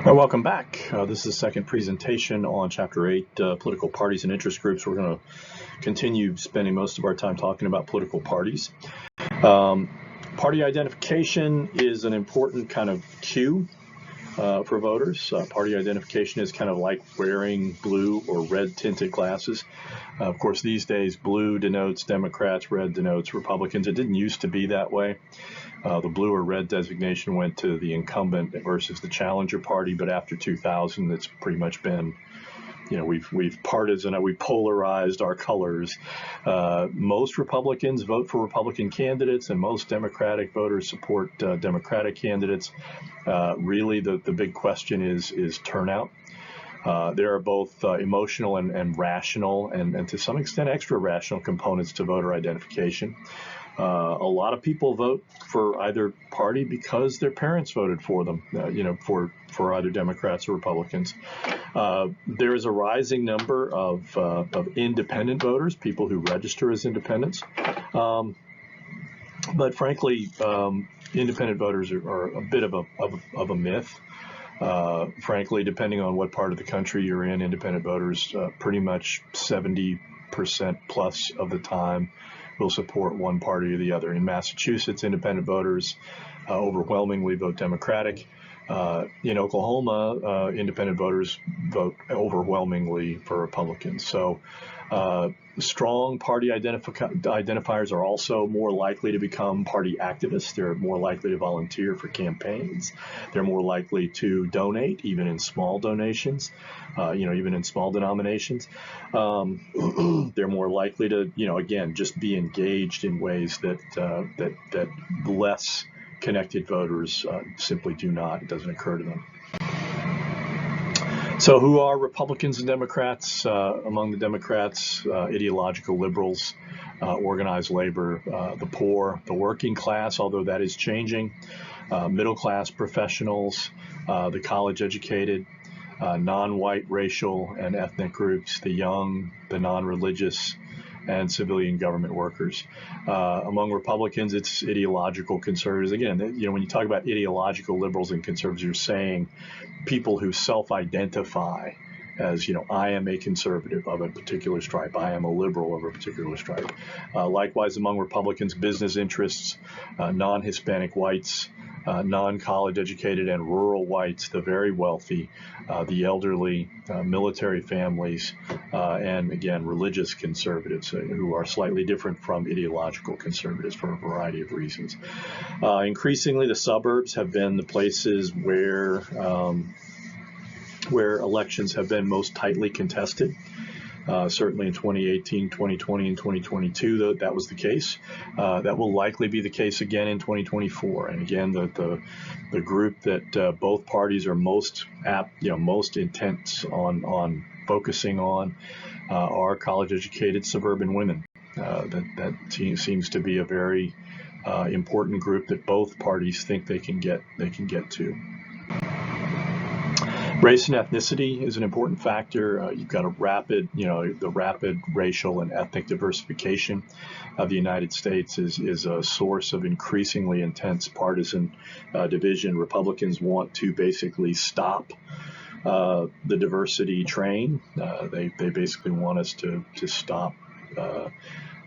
Welcome back. This is the second presentation on Chapter 8, Political Parties and Interest Groups. We're going to continue spending most of our time talking about political parties. Party identification is an important kind of cue for voters. Party identification is kind of like wearing blue or red tinted glasses. Of course, these days, blue denotes Democrats, red denotes Republicans. It didn't used to be that way. The blue or red designation went to the incumbent versus the challenger party, but after 2000, it's pretty much been, we've polarized our colors. Most Republicans vote for Republican candidates, and most Democratic voters support Democratic candidates. Really, the big question is turnout. There are both emotional and rational, and to some extent extra rational components to voter identification. A lot of people vote for either party because their parents voted for them, for either Democrats or Republicans. There is a rising number of independent voters, people who register as independents. But frankly, independent voters are a bit of a myth. Frankly, depending on what part of the country you're in, independent voters pretty much 70% plus of the time will support one party or the other. In Massachusetts, independent voters overwhelmingly vote Democratic. In Oklahoma, independent voters vote overwhelmingly for Republicans. So strong party identifiers are also more likely to become party activists. They're more likely to volunteer for campaigns. They're more likely to donate, even in small donations, even in small denominations. They're more likely to, again, just be engaged in ways that less connected voters simply do not. It doesn't occur to them. So who are Republicans and Democrats? Among the Democrats, ideological liberals, organized labor, the poor, the working class, although that is changing, middle class professionals, the college educated, non-white racial and ethnic groups, the young, the non-religious, and civilian government workers. Among Republicans, it's ideological conservatives. Again, when you talk about ideological liberals and conservatives, you're saying people who self-identify as, I am a conservative of a particular stripe. I am a liberal of a particular stripe. Likewise, among Republicans, business interests, non-Hispanic whites, non-college educated and rural whites, the very wealthy, the elderly, military families, and again, religious conservatives who are slightly different from ideological conservatives for a variety of reasons. Increasingly, the suburbs have been the places where elections have been most tightly contested. Certainly in 2018, 2020, and 2022, that was the case. That will likely be the case again in 2024. And again, the group that both parties are most intent on focusing on are college-educated suburban women. That seems to be a very important group that both parties think they can get to. Race and ethnicity is an important factor. You've got the rapid racial and ethnic diversification of the United States is a source of increasingly intense partisan division. Republicans want to basically stop the diversity train. They basically want us to stop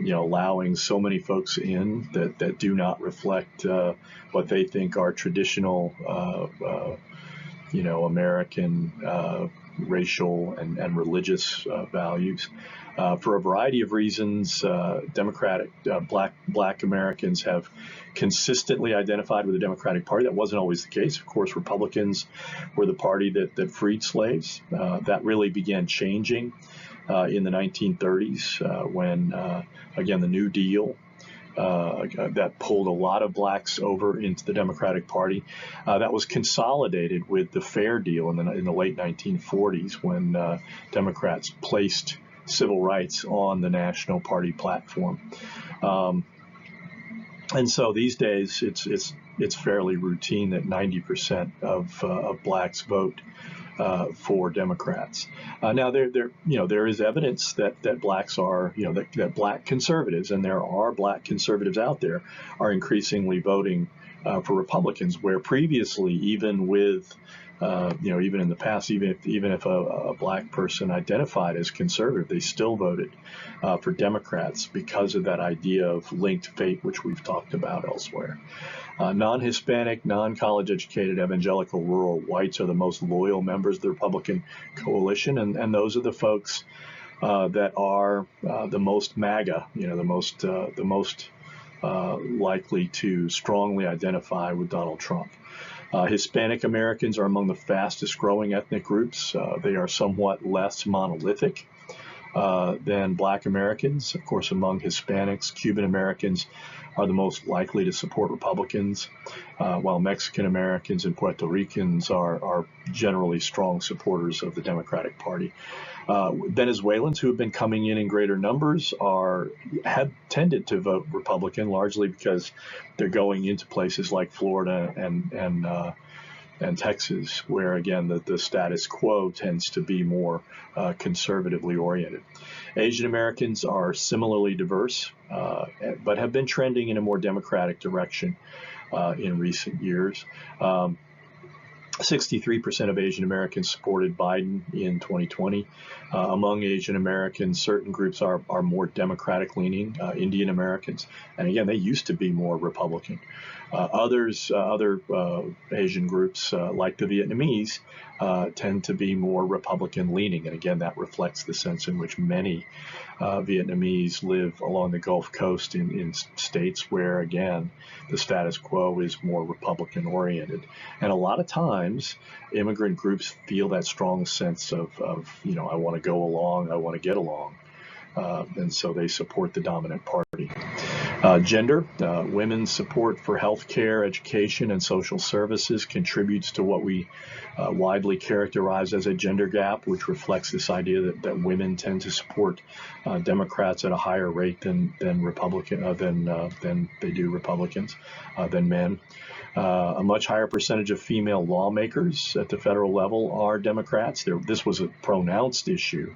allowing so many folks in that do not reflect what they think are traditional American racial and religious values. For a variety of reasons, Black Americans have consistently identified with the Democratic Party. That wasn't always the case. Of course, Republicans were the party that freed slaves. That really began changing in the 1930s when, again, the New Deal that pulled a lot of blacks over into the Democratic Party. That was consolidated with the Fair Deal in the late 1940s when Democrats placed civil rights on the National Party platform. And so these days, it's fairly routine that 90% of blacks vote for Democrats. Now there is evidence that blacks are, that black conservatives, and there are black conservatives out there, are increasingly voting for Republicans, where previously, even with even in the past, even if a black person identified as conservative, they still voted for Democrats because of that idea of linked fate, which we've talked about elsewhere. Non-Hispanic, non-college educated, evangelical, rural whites are the most loyal members of the Republican coalition, and those are the folks that are the most MAGA, the most likely to strongly identify with Donald Trump. Hispanic Americans are among the fastest growing ethnic groups. They are somewhat less monolithic than Black Americans. Of course, among Hispanics, Cuban Americans are the most likely to support Republicans, while Mexican Americans and Puerto Ricans are generally strong supporters of the Democratic Party. Venezuelans who have been coming in greater numbers have tended to vote Republican, largely because they're going into places like Florida and Texas, where again the status quo tends to be more conservatively oriented. Asian Americans are similarly diverse, but have been trending in a more democratic direction in recent years. 63% of Asian Americans supported Biden in 2020. Among Asian Americans, certain groups are more Democratic leaning, Indian Americans, and again, they used to be more Republican. Other Asian groups, like the Vietnamese, tend to be more Republican leaning, and again, that reflects the sense in which many Vietnamese live along the Gulf Coast in states where, again, the status quo is more Republican oriented. And a lot of times, immigrant groups feel that strong sense of I want to go along, I want to get along. And so they support the dominant party. Gender, women's support for health care, education, and social services contributes to what we widely characterize as a gender gap, which reflects this idea that women tend to support Democrats at a higher rate than they do Republicans, than men. A much higher percentage of female lawmakers at the federal level are Democrats. This was a pronounced issue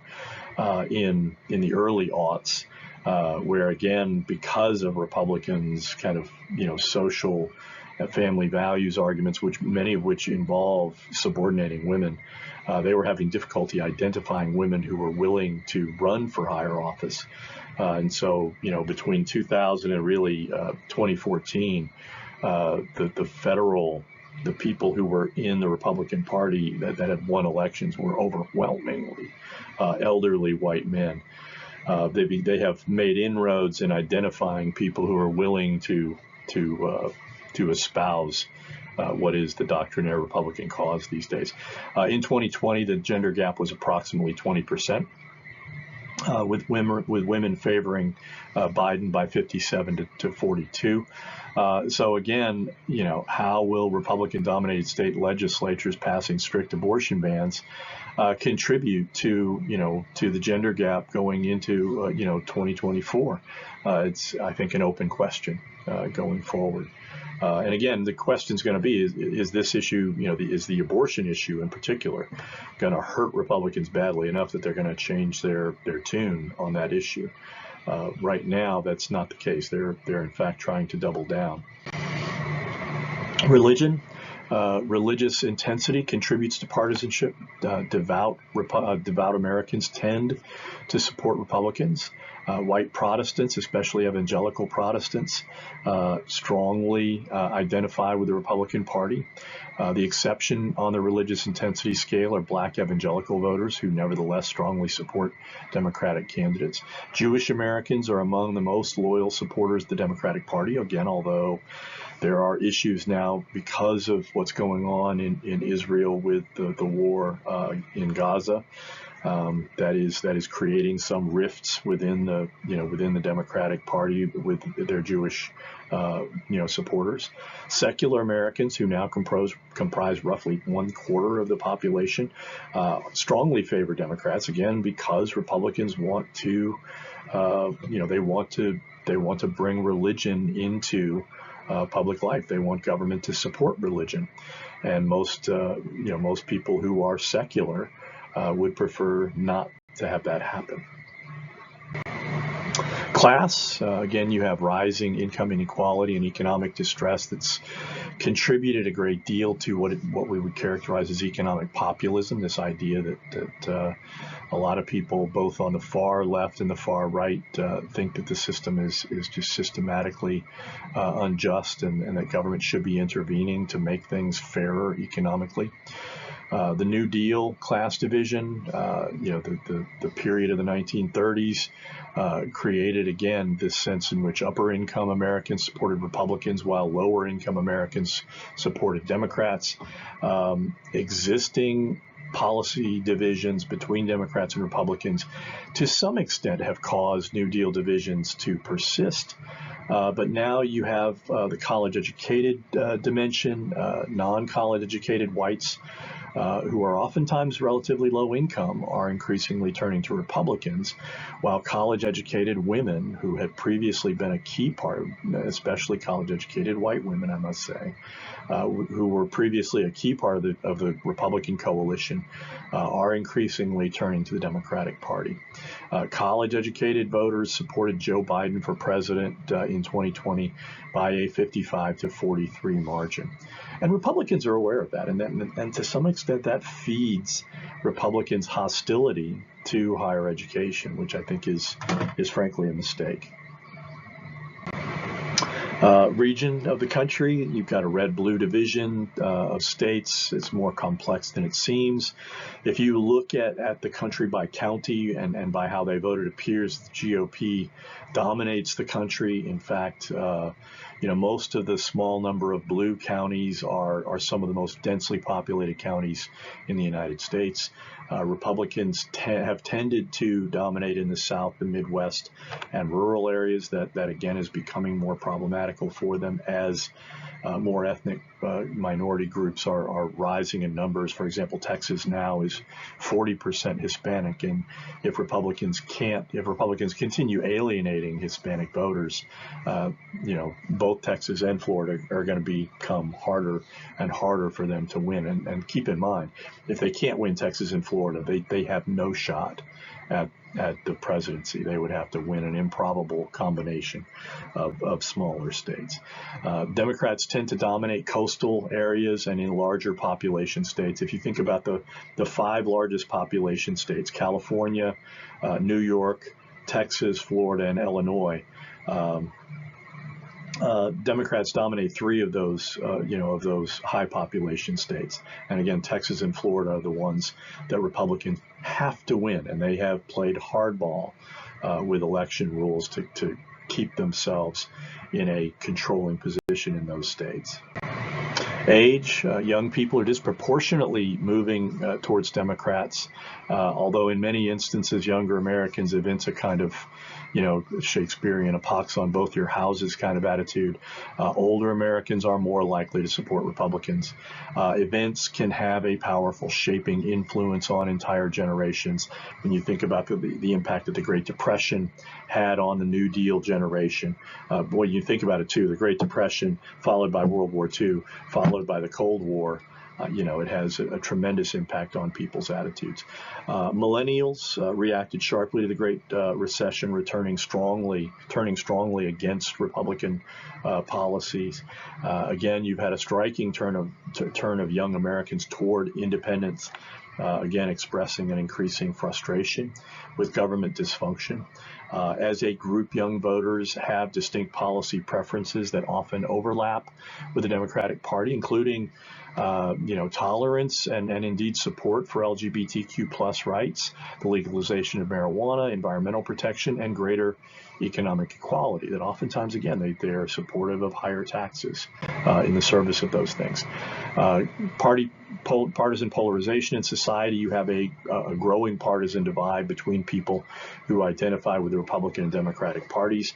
in the early aughts, where again, because of Republicans' kind of social family values arguments, many of which involve subordinating women, they were having difficulty identifying women who were willing to run for higher office. And so, between 2000 and really 2014, the people who were in the Republican Party that had won elections were overwhelmingly elderly white men. They have made inroads in identifying people who are willing to espouse what is the doctrinaire Republican cause these days. In 2020, the gender gap was approximately 20%. With women favoring Biden by 57 to 42. So again, how will Republican-dominated state legislatures passing strict abortion bans contribute to the gender gap going into 2024? It's, I think, an open question going forward. And again, the question is going to be: is this issue, is the abortion issue in particular, going to hurt Republicans badly enough that they're going to change their tune on that issue? Right now, that's not the case. They're in fact trying to double down. Religion. Religious intensity contributes to partisanship. Devout Americans tend to support Republicans. White Protestants, especially evangelical Protestants, strongly identify with the Republican Party. The exception on the religious intensity scale are Black evangelical voters who nevertheless strongly support Democratic candidates. Jewish Americans are among the most loyal supporters of the Democratic Party, again, although there are issues now because of what's going on in Israel with the war in Gaza. That is creating some rifts within the Democratic Party with their Jewish supporters. Secular Americans, who now comprise roughly 1/4 of the population, strongly favor Democrats, again because Republicans want to they want to bring religion into public life. They want government to support religion, and most people who are secular would prefer not to have that happen. Class, again, you have rising income inequality and economic distress that's contributed a great deal to what we would characterize as economic populism, this idea that a lot of people, both on the far left and the far right, think that the system is just systematically unjust, and that government should be intervening to make things fairer economically. The New Deal class division, the period of the 1930s created, again, this sense in which upper income Americans supported Republicans while lower income Americans supported Democrats. Existing policy divisions between Democrats and Republicans to some extent have caused New Deal divisions to persist. But now you have the college-educated dimension, non-college educated whites who are oftentimes relatively low income are increasingly turning to Republicans, while college-educated women who had previously been a key part, especially college-educated white women, I must say, who were previously a key part of the Republican coalition, are increasingly turning to the Democratic Party. College-educated voters supported Joe Biden for president in 2020 by a 55-43 margin. And Republicans are aware of that, and to some extent that feeds Republicans' hostility to higher education, which I think is frankly a mistake. Region of the country, you've got a red-blue division of states. It's more complex than it seems. If you look at the country by county and by how they voted, it appears the GOP dominates the country. In fact, most of the small number of blue counties are some of the most densely populated counties in the United States. Republicans have tended to dominate in the South, the Midwest, and rural areas. That again is becoming more problematical for them as more ethnic minority groups are rising in numbers. For example, Texas now is 40% Hispanic, and if Republicans continue alienating Hispanic voters, both Texas and Florida are going to become harder and harder for them to win. And keep in mind, if they can't win Texas and Florida, they have no shot at the presidency. They would have to win an improbable combination of smaller states. Democrats tend to dominate coastal areas and in larger population states. If you think about the 5 largest population states, California, New York, Texas, Florida, and Illinois, Democrats dominate 3 of those, of those high population states. And again, Texas and Florida are the ones that Republicans have to win, and they have played hardball with election rules to keep themselves in a controlling position in those states. Age, young people are disproportionately moving towards Democrats, although in many instances younger Americans evince a kind of Shakespearean, a pox on both your houses kind of attitude. Older Americans are more likely to support Republicans. Events can have a powerful shaping influence on entire generations. When you think about the impact that the Great Depression had on the New Deal generation, when you think about it too, the Great Depression followed by World War II, followed by the Cold War, it has a tremendous impact on people's attitudes. Millennials reacted sharply to the Great Recession, turning strongly against Republican policies. Again, you've had a striking turn of young Americans toward independence, again expressing an increasing frustration with government dysfunction. As a group, young voters have distinct policy preferences that often overlap with the Democratic Party, including tolerance and indeed support for LGBTQ plus rights, the legalization of marijuana, environmental protection, and greater economic equality. That oftentimes, again, they are supportive of higher taxes in the service of those things. Partisan polarization in society. You have a growing partisan divide between people who identify with the Republican and Democratic parties.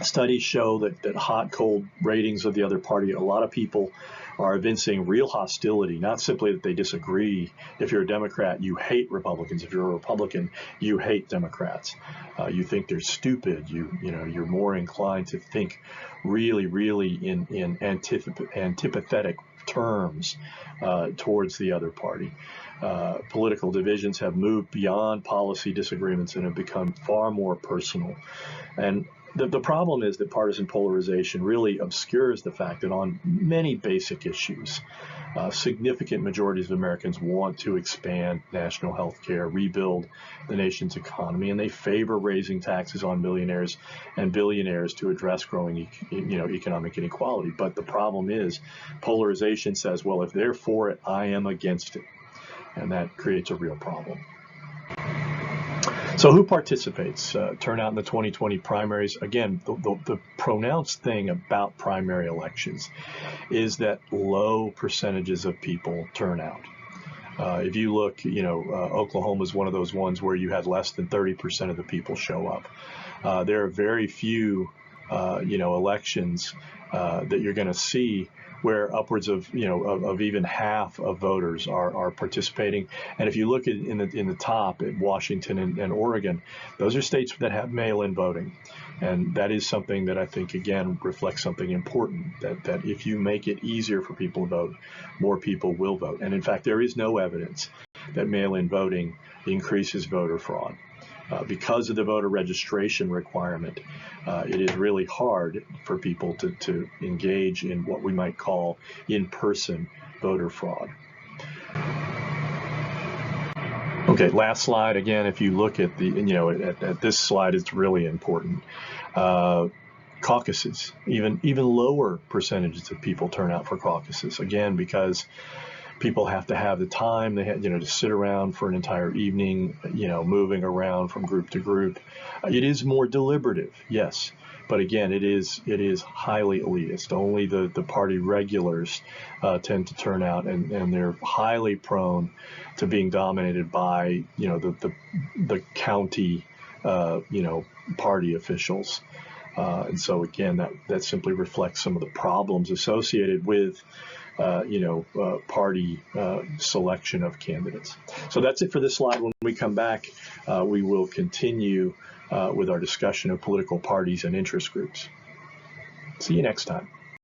Studies show that hot, cold ratings of the other party, a lot of people are evincing real hostility, not simply that they disagree. If you're a Democrat, you hate Republicans. If you're a Republican, you hate Democrats. You think they're stupid. You're more inclined to think really in antipathetic terms towards the other party. Political divisions have moved beyond policy disagreements and have become far more personal. And the problem is that partisan polarization really obscures the fact that on many basic issues, significant majorities of Americans want to expand national health care, rebuild the nation's economy, and they favor raising taxes on millionaires and billionaires to address growing economic inequality. But the problem is polarization says, well, if they're for it, I am against it. And that creates a real problem. So who participates? Turnout in the 2020 primaries. Again, the pronounced thing about primary elections is that low percentages of people turn out. If you look, Oklahoma is one of those ones where you had less than 30% of the people show up. There are very few, elections that you're going to see where upwards of even half of voters are participating. And if you look at in the top at Washington and Oregon, those are states that have mail-in voting, and that is something that I think again reflects something important, that if you make it easier for people to vote, more people will vote. And in fact, there is no evidence that mail-in voting increases voter fraud. Because of the voter registration requirement, it is really hard for people to engage in what we might call in-person voter fraud. Okay, last slide. Again, if you look at at this slide, it's really important. Caucuses, even lower percentages of people turn out for caucuses. Again, because people have to have the time, they have, to sit around for an entire evening, moving around from group to group. It is more deliberative, yes, but again, it is highly elitist. Only the party regulars tend to turn out, and they're highly prone to being dominated by, the county, party officials. And so again, that simply reflects some of the problems associated with party selection of candidates. So that's it for this slide. When we come back, we will continue with our discussion of political parties and interest groups. See you next time.